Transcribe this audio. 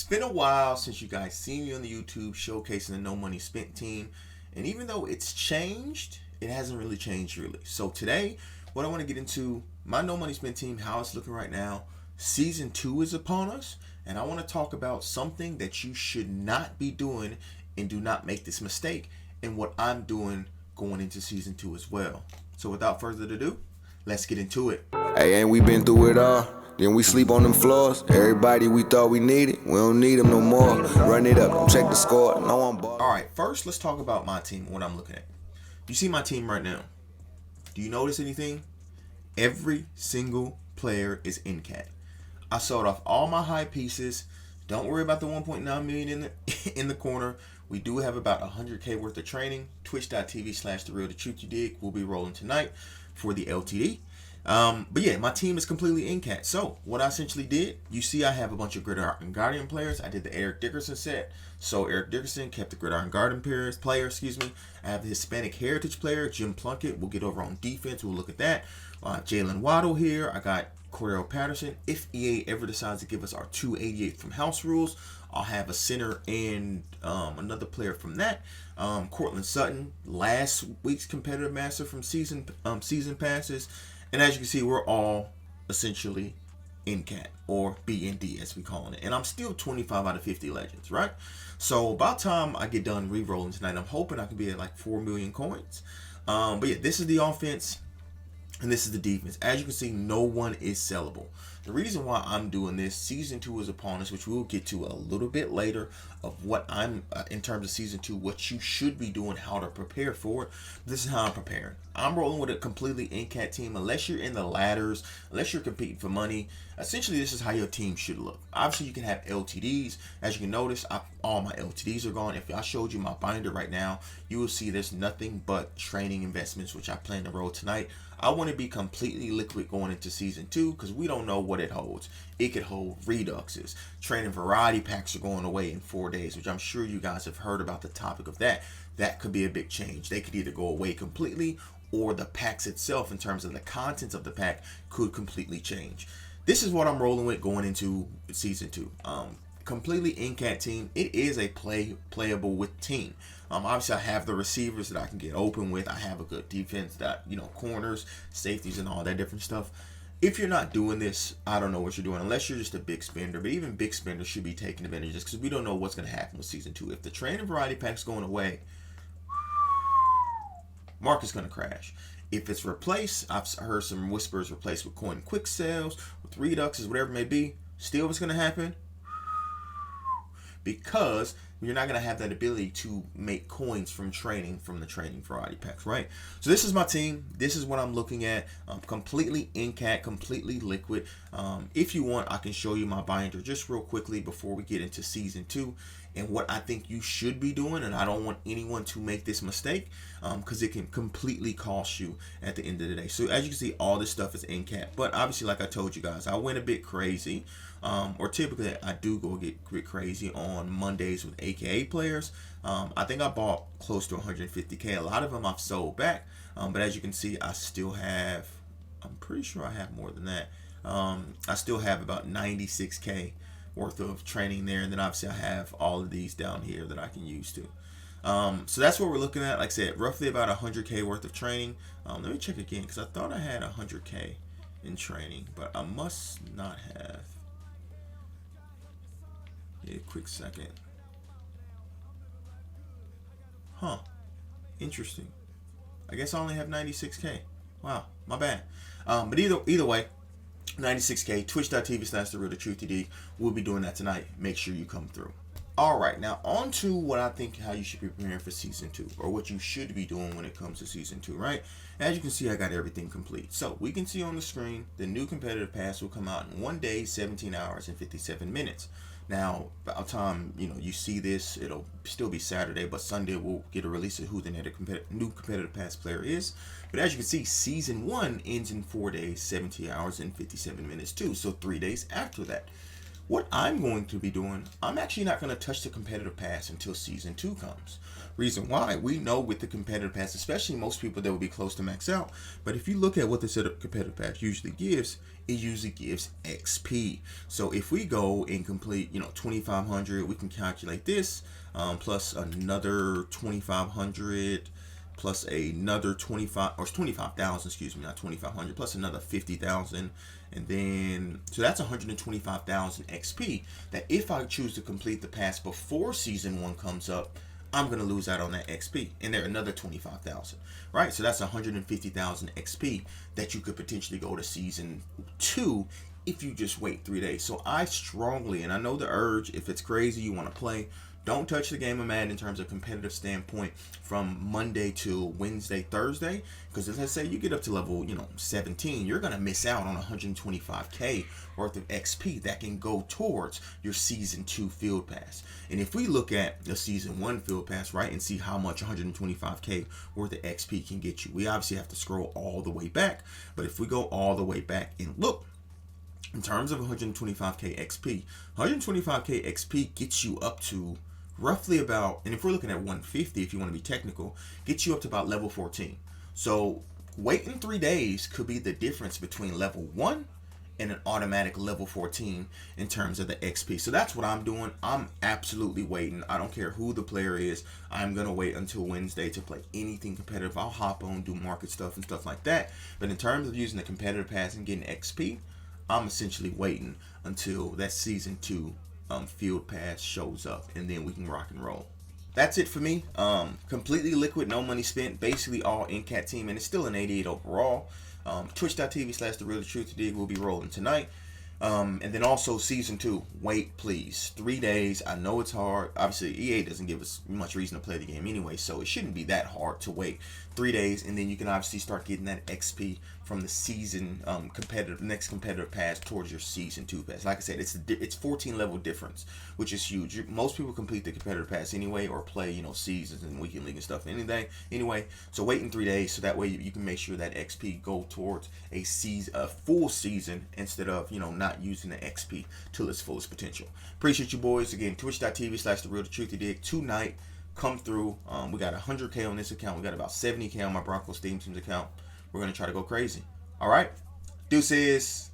It's been a while since you guys seen me on the YouTube showcasing the No Money Spent team, and even though it's changed, it hasn't really changed really. So today, what I want to get into, my No Money Spent team, how it's looking right now. Season 2 is upon us, and I want to talk about something that you should not be doing, and do not make this mistake, and what I'm doing going into Season 2 as well. So without further ado, let's get into it. Hey, ain't we been through it all? Then we sleep on them floors. Everybody we thought we needed, we don't need them no more. Run it up, check the score. No one ball. All right, first let's talk about my team and what I'm looking at. You see my team right now. Do you notice anything? Every single player is in cat. I sold off all my high pieces. Don't worry about the 1.9 million in the corner. We do have about 100K worth of training. Twitch.tv/therealdatruthyadig will be rolling tonight for the LTD. But yeah, my team is completely in cat. So what I essentially did, you see I have a bunch of Gridiron Guardian players. I did the Eric Dickerson set. So Eric Dickerson kept the Gridiron Guardian player, I have the Hispanic Heritage player, Jim Plunkett. We'll get over on defense. We'll look at that. Jalen Waddle here. I got Cordell Patterson. If EA ever decides to give us our 288 from House Rules, I'll have a center and another player from that. Cortland Sutton, last week's competitive master from season passes. And as you can see, we're all essentially in cat, or BND as we call it. And I'm still 25 out of 50 legends, right? So about time I get done re-rolling tonight. I'm hoping I can be at like 4 million coins. But yeah, this is the offense and this is the defense. As you can see, no one is sellable. The reason why I'm doing this, Season 2 is upon us, which we'll get to a little bit later of what I'm, in terms of Season 2, what you should be doing, how to prepare for it. This is how I'm preparing. I'm rolling with a completely in-cat team. Unless you're in the ladders, unless you're competing for money, essentially this is how your team should look. Obviously, you can have LTDs. As you can notice, all my LTDs are gone. If I showed you my binder right now, you will see there's nothing but training investments, which I plan to roll tonight. I want to be completely liquid going into Season 2 because we don't know what it holds. It could hold reduxes. Training variety packs are going away in 4 days, which I'm sure you guys have heard about the topic of that. That could be a big change. They could either go away completely, or the packs itself in terms of the contents of the pack could completely change. This is what I'm rolling with going into Season 2. Completely in-cat team. It is a playable with team. Obviously, I have the receivers that I can get open with. I have a good defense that, corners, safeties, and all that different stuff. If you're not doing this, I don't know what you're doing, unless you're just a big spender. But even big spenders should be taking advantage of this because we don't know what's going to happen with Season 2. If the training variety pack's going away, market's going to crash. If it's replaced, I've heard some whispers replaced with coin quick sales, with reduxes, whatever it may be. Still, what's going to happen? Because you're not going to have that ability to make coins from the training variety packs, right? So this is my team. This is what I'm looking at. Completely in-cat, completely liquid. If you want, I can show you my binder just real quickly before we get into Season 2 and what I think you should be doing. And I don't want anyone to make this mistake because it can completely cost you at the end of the day. So as you can see, all this stuff is in-cat. But obviously, like I told you guys, I went a bit crazy. Or typically I do go get crazy on Mondays with AKA players. I think I bought close to 150K. A lot of them I've sold back. But as you can see, I still have, I'm pretty sure I have more than that. I still have about 96K worth of training there. And then obviously I have all of these down here that I can use too. So that's what we're looking at. Like I said, roughly about 100K worth of training. Let me check again because I thought I had 100K in training, but I must not have. Yeah, quick second. Huh. Interesting. I guess I only have 96K. Wow, my bad. But either way, 96K, twitch.tv/therealdatruthyadig. We'll be doing that tonight. Make sure you come through. Alright, now on to what I think how you should be preparing for Season 2, or what you should be doing when it comes to Season 2, right? As you can see, I got everything complete. So we can see on the screen, the new competitive pass will come out in 1 day, 17 hours, and 57 minutes. Now, by the time you see this, it'll still be Saturday, but Sunday we'll get a release of who the new competitive pass player is. But as you can see, Season 1 ends in 4 days, 17 hours, and 57 minutes too. So 3 days after that. what I'm going to be doing, I'm actually not going to touch the competitive pass until season 2 comes. Reason why, we know with the competitive pass, especially most people that will be close to max out, but if you look at what the competitive pass usually gives, it usually gives XP. So if we go and complete 2500, we can calculate this plus another 2500 plus another 25,000, excuse me, not 2,500, plus another 50,000, and then so that's 125,000 XP. That if I choose to complete the pass before season 1 comes up, I'm gonna lose out on that XP, and there another 25,000, right? So that's 150,000 XP that you could potentially go to season 2 if you just wait 3 days. So I strongly, and I know the urge, if it's crazy, you want to play, don't touch the game of Madden in terms of competitive standpoint from Monday to Wednesday, Thursday, because let's say you get up to level 17, you're gonna miss out on 125k worth of XP that can go towards your season 2 field pass. And if we look at the season 1 field pass, right, and see how much 125k worth of XP can get you, we obviously have to scroll all the way back. But if we go all the way back and look, in terms of 125k XP, 125k XP gets you up to roughly about, and if we're looking at 150, if you want to be technical, gets you up to about level 14. So waiting 3 days could be the difference between level 1 and an automatic level 14 in terms of the XP. So that's what I'm doing. I'm absolutely waiting. I don't care who the player is. I'm going to wait until Wednesday to play anything competitive. I'll hop on, do market stuff and stuff like that. But in terms of using the competitive pass and getting XP, I'm essentially waiting until that season 2 field pass shows up, and then we can rock and roll. That's it for me. Completely liquid, no money spent, basically all in-cat team, and it's still an 88 overall. Twitch.tv/therealdatruthyadig will be rolling tonight. And then also season 2, wait please, 3 days. I know it's hard. Obviously EA doesn't give us much reason to play the game anyway, so it shouldn't be that hard to wait 3 days, and then you can obviously start getting that XP from the season next competitive pass towards your season 2 pass. Like I said, it's 14 level difference, which is huge. Most people complete the competitive pass anyway, or play seasons and weekend league and stuff anyway. So wait in 3 days, so that way you can make sure that XP go towards a full season, instead of not using the XP to its fullest potential. Appreciate you boys. Again, twitch.tv/therealdatruthyadig tonight. Come through. We got 100k on this account. We got about 70k on my Broncos Steam Teams account. We're gonna try to go crazy. All right, deuces.